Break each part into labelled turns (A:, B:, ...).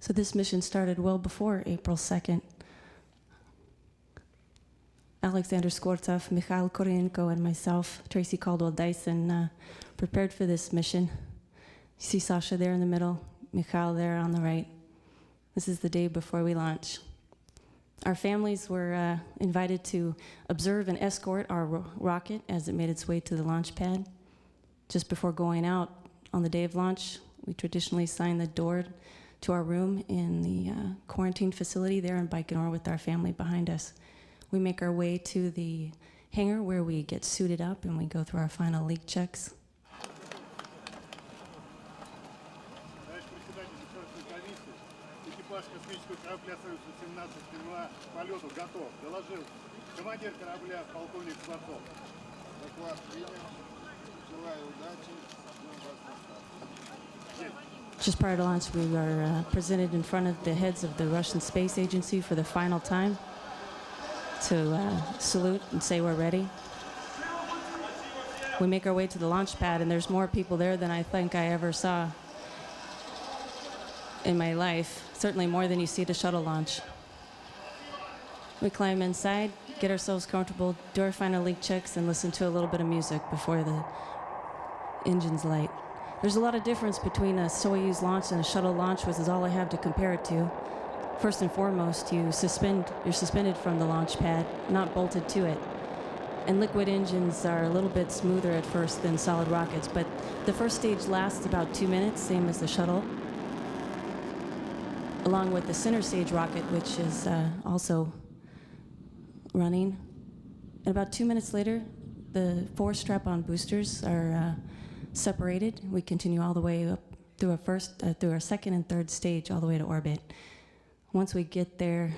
A: So this mission started well before April 2nd. Alexander Skvortsov, Mikhail Koryenko, and myself, Tracy Caldwell Dyson, prepared for this mission. You see Sasha there in the middle, Mikhail there on the right. This is the day before we launch. Our families were invited to observe and escort our rocket as it made its way to the launch pad. Just before going out on the day of launch, we traditionally sign the door to our room in the quarantine facility there in Baikonur with our family behind us. We make our way to the hangar where we get suited up and we go through our final leak checks. Just prior to launch, we are presented in front of the heads of the Russian Space Agency for the final time to salute and say we're ready. We make our way to the launch pad, and there's more people there than I think I ever saw in my life, certainly more than you see at a shuttle launch. We climb inside, get ourselves comfortable, do our final leak checks, and listen to a little bit of music before the engines light. There's a lot of difference between a Soyuz launch and a shuttle launch, which is all I have to compare it to. First and foremost, you're suspended from the launch pad, not bolted to it. And liquid engines are a little bit smoother at first than solid rockets, but the first stage lasts about 2 minutes, same as the shuttle, along with the center stage rocket, which is also running. And about 2 minutes later, the 4 strap-on boosters are separated. We continue all the way up through our second and third stage, all the way to orbit. Once we get there,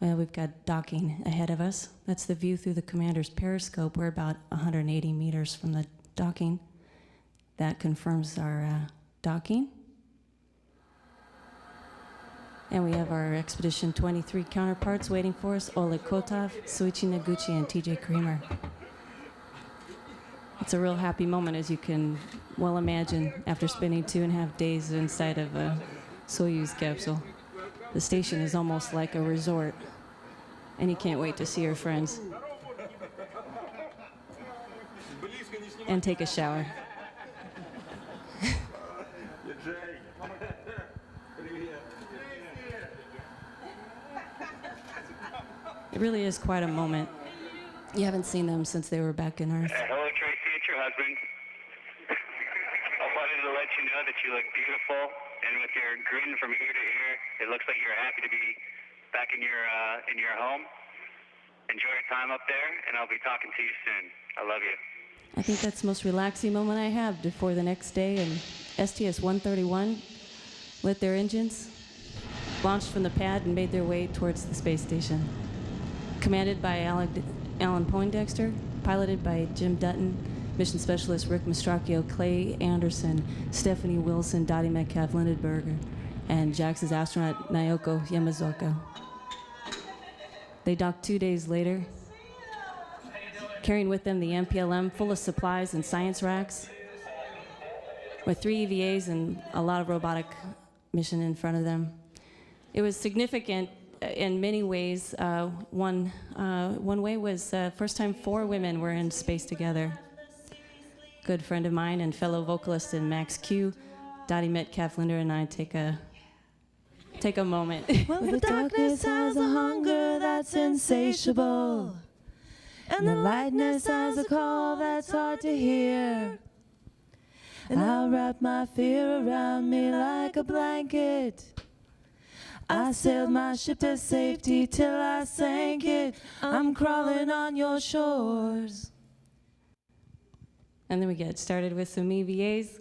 A: well, we've got docking ahead of us. That's the view through the commander's periscope. We're about 180 meters from the docking. That confirms our docking. And we have our Expedition 23 counterparts waiting for us, Oleg Kotov, Suichi Noguchi, and TJ Kramer. It's a real happy moment, as you can well imagine, after spending 2.5 days inside of a Soyuz capsule. The station is almost like a resort, and you can't wait to see your friends and take a shower. It really is quite a moment. You haven't seen them since they were back in Earth.
B: Hello, Tracy. It's your husband. I wanted to let you know that you look beautiful, and with your grin from ear to ear, it looks like you're happy to be back in your home. Enjoy your time up there, and I'll be talking to you soon. I love you.
A: I think that's the most relaxing moment I have before the next day. And STS-131 lit their engines, launched from the pad, and made their way towards the space station. Commanded by Alan Poindexter, piloted by Jim Dutton, mission specialist Rick Mastracchio, Clay Anderson, Stephanie Wilson, Dottie Metcalf-Lindenberger, and JAXA's astronaut Naoko Yamazoka. They docked 2 days later, carrying with them the MPLM full of supplies and science racks, with 3 EVAs and a lot of robotic mission in front of them. It was significant in many ways. One way was first time 4 women were in space together. Good friend of mine and fellow vocalist in Max Q, Dottie Metcalf-Linder, and I take a moment.
C: Well, the darkness has a hunger that's insatiable, and the lightness has a call that's hard to hear. And I'll wrap my fear around me like a blanket. I sailed my ship to safety till I sank it. I'm crawling on your shores.
A: And then we get started with some EVAs.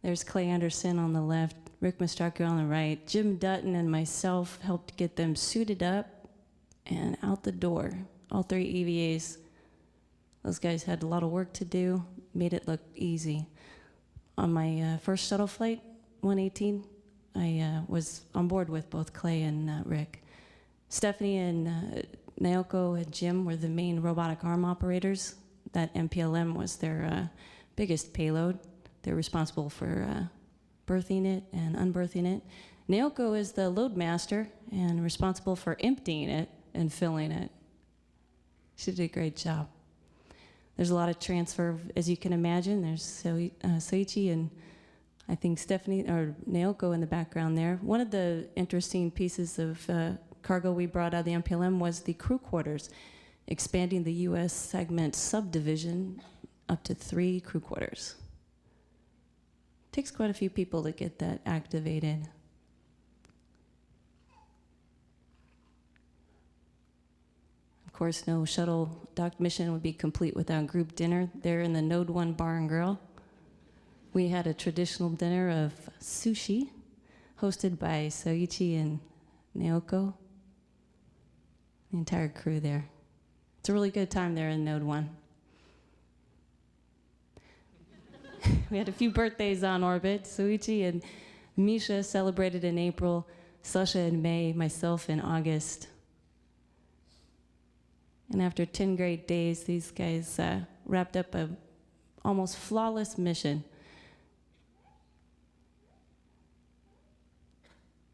A: There's Clay Anderson on the left, Rick Mastracchio on the right. Jim Dutton and myself helped get them suited up and out the door. All 3 EVAs. Those guys had a lot of work to do, made it look easy. On my first shuttle flight, 118, I was on board with both Clay and Rick. Stephanie and Naoko and Jim were the main robotic arm operators. That MPLM was their biggest payload. They're responsible for berthing it and unberthing it. Naoko is the load master and responsible for emptying it and filling it. She did a great job. There's a lot of transfer, as you can imagine. There's Soichi and I think Stephanie or Naoko in the background there. One of the interesting pieces of cargo we brought out of the MPLM was the crew quarters, expanding the U.S. segment subdivision up to 3 crew quarters. Takes quite a few people to get that activated. Of course, no shuttle dock mission would be complete without group dinner there in the Node 1 Bar and Grill. We had a traditional dinner of sushi hosted by Soichi and Naoko, the entire crew there. It's a really good time there in Node 1. We had a few birthdays on orbit. Soichi and Misha celebrated in April, Sasha in May, myself in August. And after 10 great days, these guys wrapped up a almost flawless mission.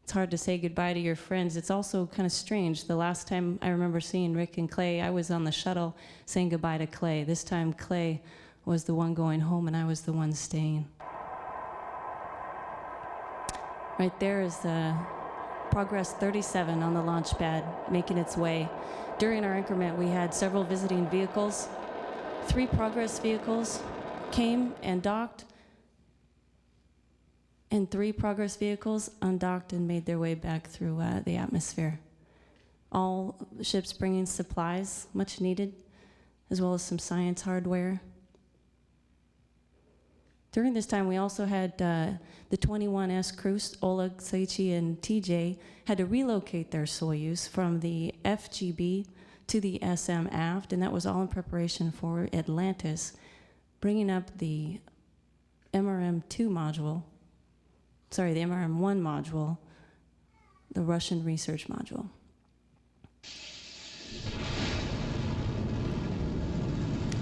A: It's hard to say goodbye to your friends. It's also kind of strange. The last time I remember seeing Rick and Clay, I was on the shuttle saying goodbye to Clay. This time Clay was the one going home and I was the one staying. Right there is Progress 37 on the launch pad, making its way. During our increment, we had several visiting vehicles. 3 Progress vehicles came and docked, and 3 Progress vehicles undocked and made their way back through the atmosphere. All ships bringing supplies, much needed, as well as some science hardware. During this time, we also had the 21S crew, Oleg, Soichi, and TJ, had to relocate their Soyuz from the FGB to the SM aft, and that was all in preparation for Atlantis, bringing up the MRM-2 module, sorry, the MRM-1 module, the Russian research module.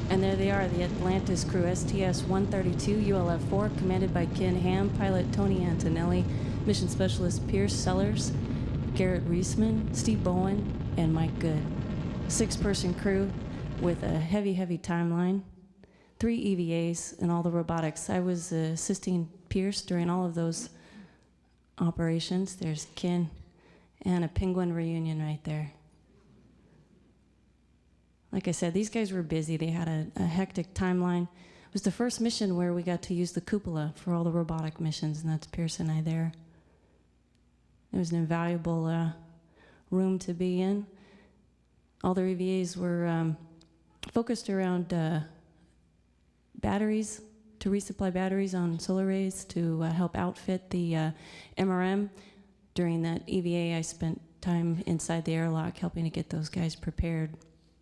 A: And there they are, the Atlantis crew, STS-132 ULF-4, commanded by Ken Ham, pilot Tony Antonelli, mission specialist Pierce Sellers, Garrett Reisman, Steve Bowen, and Mike Good. 6-person crew with a heavy, heavy timeline, 3 EVAs, and all the robotics. I was assisting Pierce during all of those operations. There's Ken and a penguin reunion right there. Like I said, these guys were busy. They had a hectic timeline. It was the first mission where we got to use the cupola for all the robotic missions, and that's Pierce and I there. It was an invaluable room to be in. All their EVAs were focused around batteries, to resupply batteries on solar arrays to help outfit the MRM. During that EVA, I spent time inside the airlock helping to get those guys prepared,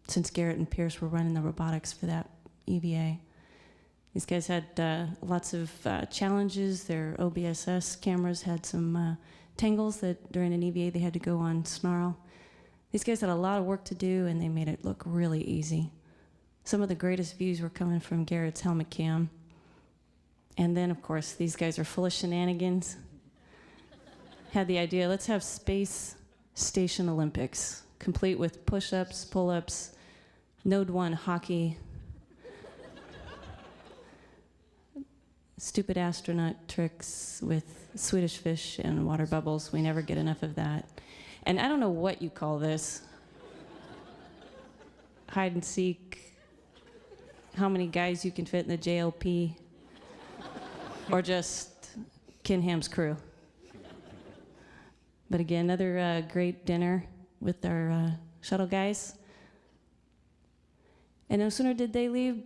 A: since Garrett and Pierce were running the robotics for that EVA. These guys had lots of challenges. Their OBSS cameras had some tangles that during an EVA they had to go on snarl. These guys had a lot of work to do, and they made it look really easy. Some of the greatest views were coming from Garrett's helmet cam. And then, of course, these guys are full of shenanigans. Had the idea, let's have Space Station Olympics, complete with push-ups, pull-ups, Node 1 hockey, stupid astronaut tricks with Swedish fish and water bubbles. We never get enough of that. And I don't know what you call this. Hide and seek, how many guys you can fit in the JLP, or just Ken Ham's crew. But again, another great dinner with our shuttle guys. And no sooner did they leave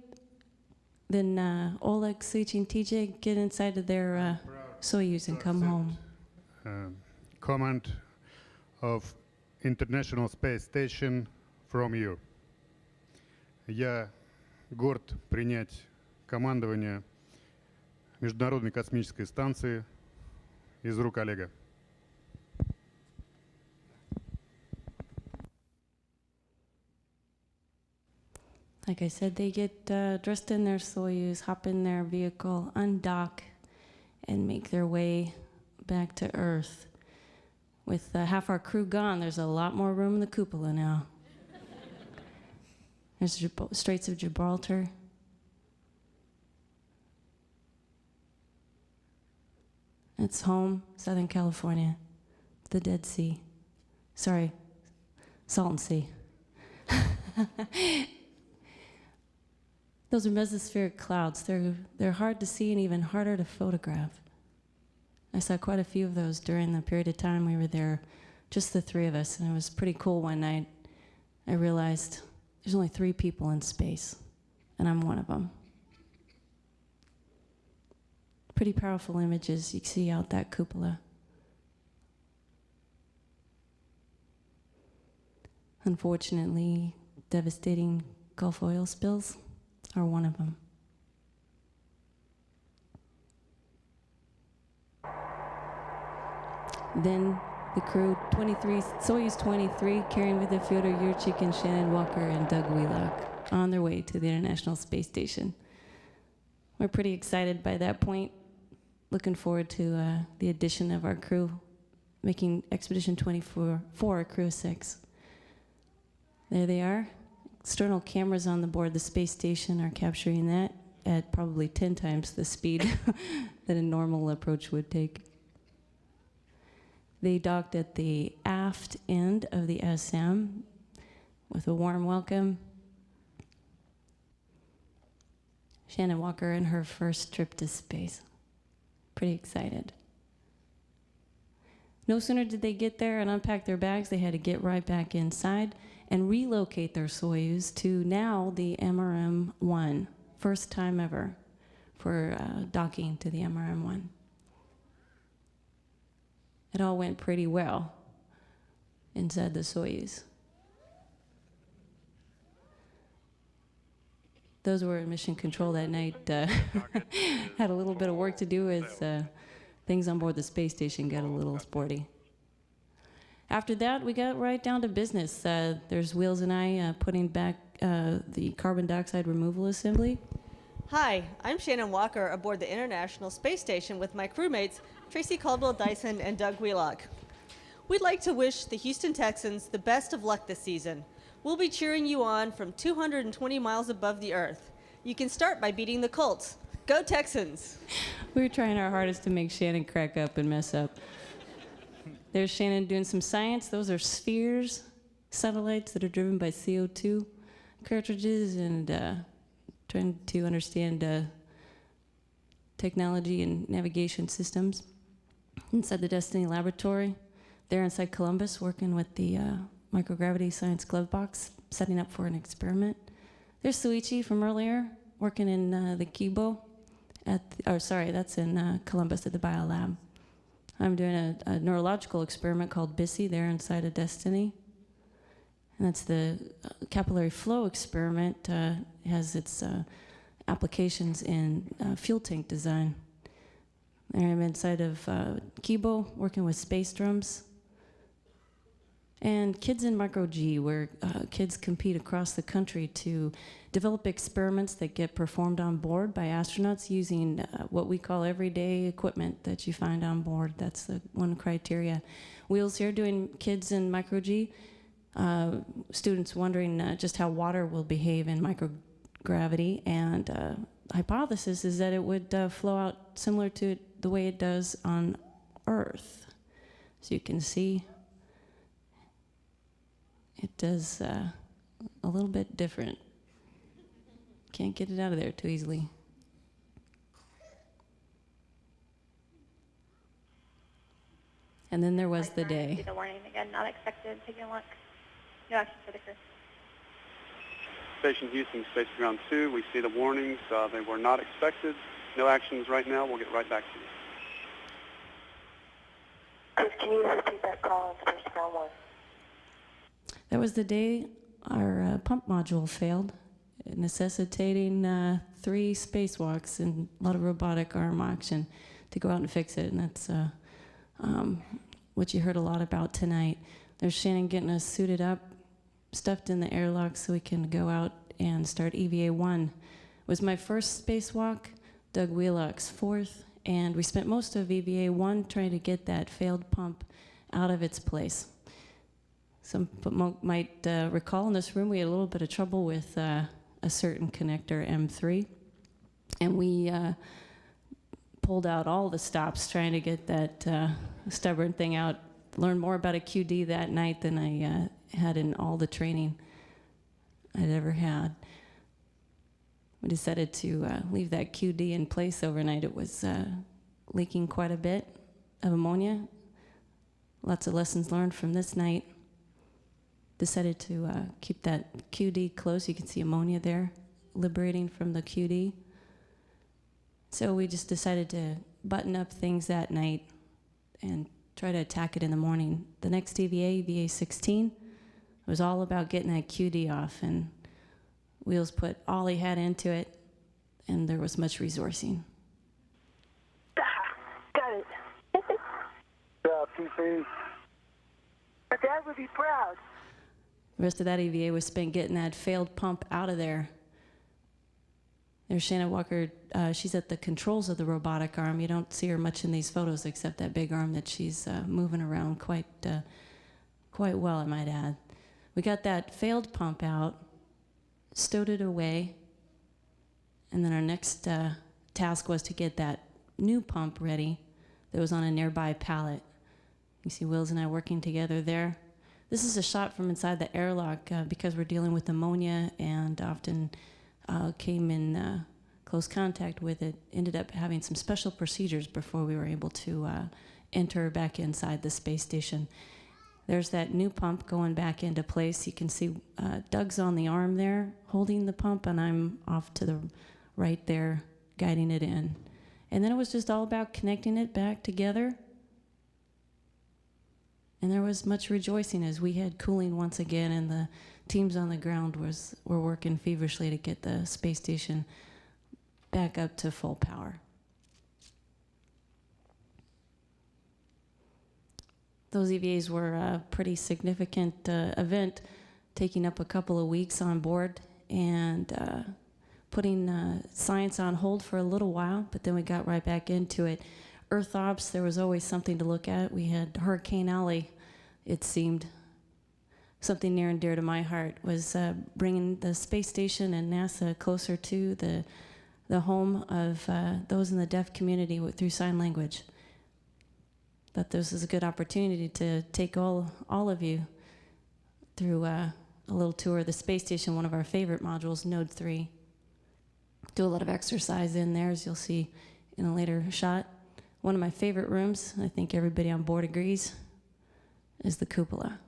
A: than Oleg, Soichi, and TJ get inside of their Soyuz and come home.
D: Command of International Space Station from you. Я горд принять командование Международной космической станции из рук Олега.
A: Like I said, they get dressed in their Soyuz, hop in their vehicle, undock, and make their way back to Earth. With half our crew gone, there's a lot more room in the cupola now. There's Straits of Gibraltar. It's home, Southern California, the Dead Sea. Sorry, Salton Sea. Those are mesospheric clouds. They're hard to see and even harder to photograph. I saw quite a few of those during the period of time we were there, just the three of us, and it was pretty cool one night. I realized there's only 3 people in space, and I'm one of them. Pretty powerful images you see out that cupola. Unfortunately, devastating Gulf oil spills are one of them. Then the crew, Soyuz 23, carrying with it Fyodor Yurchik and Shannon Walker and Doug Wheelock, on their way to the International Space Station. We're pretty excited by that point. Looking forward to the addition of our crew, making Expedition 24 a crew of 6. There they are. External cameras on the board the space station are capturing that at probably 10 times the speed that a normal approach would take. They docked at the aft end of the SM with a warm welcome. Shannon Walker in her first trip to space. Pretty excited. No sooner did they get there and unpack their bags, they had to get right back inside and relocate their Soyuz to now the MRM-1. First time ever for docking to the MRM-1. It all went pretty well inside the Soyuz. Those who were in mission control that night had a little bit of work to do as things on board the space station got a little sporty. After that, we got right down to business. There's Wheels and I putting back the carbon dioxide removal assembly.
E: Hi, I'm Shannon Walker aboard the International Space Station with my crewmates, Tracy Caldwell-Dyson and Doug Wheelock. We'd like to wish the Houston Texans the best of luck this season. We'll be cheering you on from 220 miles above the Earth. You can start by beating the Colts. Go Texans!
A: We were trying our hardest to make Shannon crack up and mess up. There's Shannon doing some science. Those are spheres, satellites that are driven by CO2 cartridges, and trying to understand technology and navigation systems. Inside the Destiny Laboratory, they're inside Columbus working with the microgravity science glove box, setting up for an experiment. There's Suichi from earlier, working in the Kibo that's in Columbus at the Biolab. I'm doing a neurological experiment called BISSY there inside of Destiny. And that's the capillary flow experiment. Has its applications in fuel tank design. I'm inside of Kibo, working with space drums. And Kids in Micro G, where kids compete across the country to develop experiments that get performed on board by astronauts using what we call everyday equipment that you find on board. That's the one criteria. Wheels here doing Kids in Micro G. Students wondering just how water will behave in microgravity, and hypothesis is that it would flow out similar to the way it does on Earth. So you can see it does a little bit different. Can't get it out of there too easily. And then there was the day.
F: The warning again, not expected. Taking a look. No action for the crew.
G: Station Houston, Space Ground 2. We see the warnings. They were not expected. No actions right now. We'll get right back to you.
F: Please, can you repeat that call on Space Ground 1?
A: That was the day our pump module failed, necessitating 3 spacewalks and a lot of robotic arm action to go out and fix it. And that's what you heard a lot about tonight. There's Shannon getting us suited up, stuffed in the airlock so we can go out and start EVA-1. It was my first spacewalk, Doug Wheelock's 4th, and we spent most of EVA 1 trying to get that failed pump out of its place. Some might recall in this room we had a little bit of trouble with a certain connector, M3, and we pulled out all the stops trying to get that stubborn thing out. Learned more about a QD that night than I had in all the training I'd ever had. We decided to leave that QD in place overnight. It was leaking quite a bit of ammonia. Lots of lessons learned from this night. Decided to keep that QD close. You can see ammonia there, liberating from the QD. So we just decided to button up things that night and try to attack it in the morning. The next EVA, EVA 16, was all about getting that QD off, and Wheels put all he had into it, and there was much resourcing.
H: Got it.
G: Yeah, PC.
H: But Dad would be proud.
A: The rest of that EVA was spent getting that failed pump out of there. There's Shannon Walker. She's at the controls of the robotic arm. You don't see her much in these photos except that big arm that she's moving around quite well, I might add. We got that failed pump out, stowed it away, and then our next task was to get that new pump ready that was on a nearby pallet. You see Wills and I working together there. This is a shot from inside the airlock because we're dealing with ammonia and often came in close contact with it. Ended up having some special procedures before we were able to enter back inside the space station. There's that new pump going back into place. You can see Doug's on the arm there holding the pump, and I'm off to the right there guiding it in. And then it was just all about connecting it back together. And there was much rejoicing as we had cooling once again, and the teams on the ground were working feverishly to get the space station back up to full power. Those EVAs were a pretty significant event, taking up a couple of weeks on board and putting science on hold for a little while, but then we got right back into it. Earth ops, there was always something to look at. We had Hurricane Alley, it seemed. Something near and dear to my heart was bringing the space station and NASA closer to the home of those in the deaf community through sign language. Thought this was a good opportunity to take all of you through a little tour of the space station, one of our favorite modules, Node 3. Do a lot of exercise in there, as you'll see in a later shot. One of my favorite rooms, I think everybody on board agrees, is the cupola.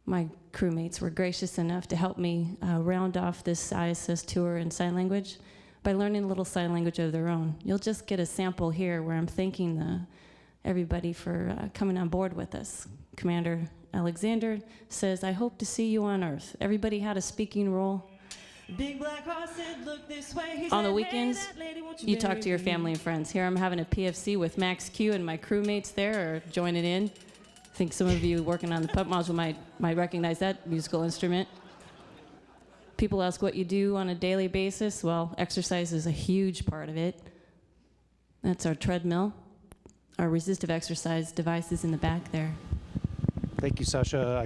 A: My crewmates were gracious enough to help me round off this ISS tour in sign language by learning a little sign language of their own. You'll just get a sample here where I'm thanking everybody for coming on board with us. Commander Alexander says, "I hope to see you on Earth." Everybody had a speaking role.
C: Big black horse said, "Look this way." He
A: On the
C: said,
A: weekends,
C: "Hey, that lady, won't
A: you talk
C: marry
A: to your
C: me?"
A: family and friends. Here I'm having a PFC with Max Q, and my crewmates there are joining in. I think some of you working on the pup module might recognize that musical instrument. People ask what you do on a daily basis. Well, exercise is a huge part of it. That's our treadmill. Our resistive exercise devices in the back there.
I: Thank you, Sasha.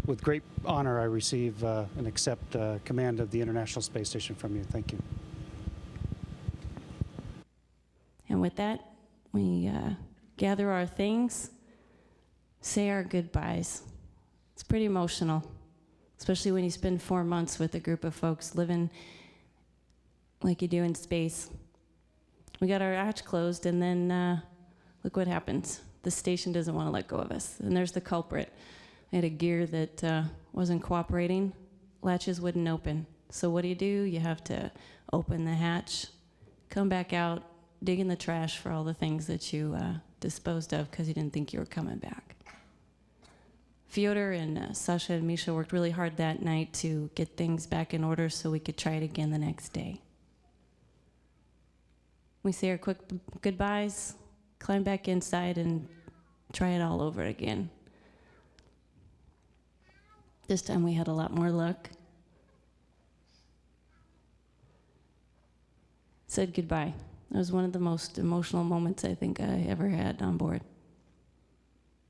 I: With great honor, I receive and accept command of the International Space Station from you. Thank you.
A: And with that, we gather our things, say our goodbyes. It's pretty emotional, especially when you spend 4 months with a group of folks living like you do in space. We got our hatch closed, and then look what happens. The station doesn't want to let go of us. And there's the culprit. I had a gear that wasn't cooperating. Latches wouldn't open. So what do? You have to open the hatch, come back out, dig in the trash for all the things that you disposed of because you didn't think you were coming back. Fyodor and Sasha and Misha worked really hard that night to get things back in order so we could try it again the next day. We say our quick goodbyes, climb back inside, and try it all over again. This time we had a lot more luck. said goodbye. It was one of the most emotional moments I think I ever had on board.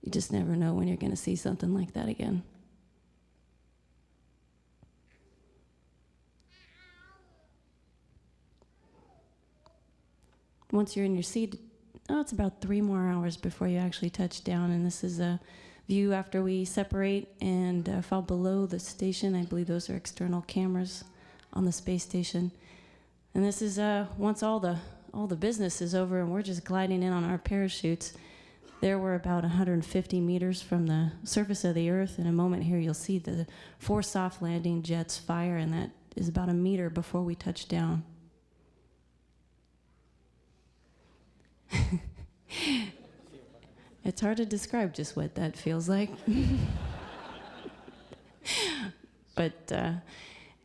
A: You just never know when you're going to see something like that again. Once you're in your seat, it's about 3 more hours before you actually touch down, and this is a view after we separate and fall below the station. I believe those are external cameras on the space station. And this is once all the business is over and we're just gliding in on our parachutes. There we're about 150 meters from the surface of the Earth. In a moment here, you'll see the 4 soft landing jets fire, and that is about a meter before we touch down. It's hard to describe just what that feels like. But,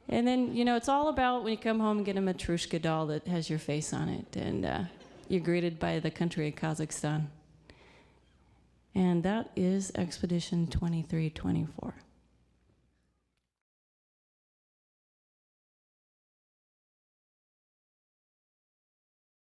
A: and then, it's all about when you come home and get a Matryoshka doll that has your face on it, and you're greeted by the country of Kazakhstan. And that is Expedition 2324.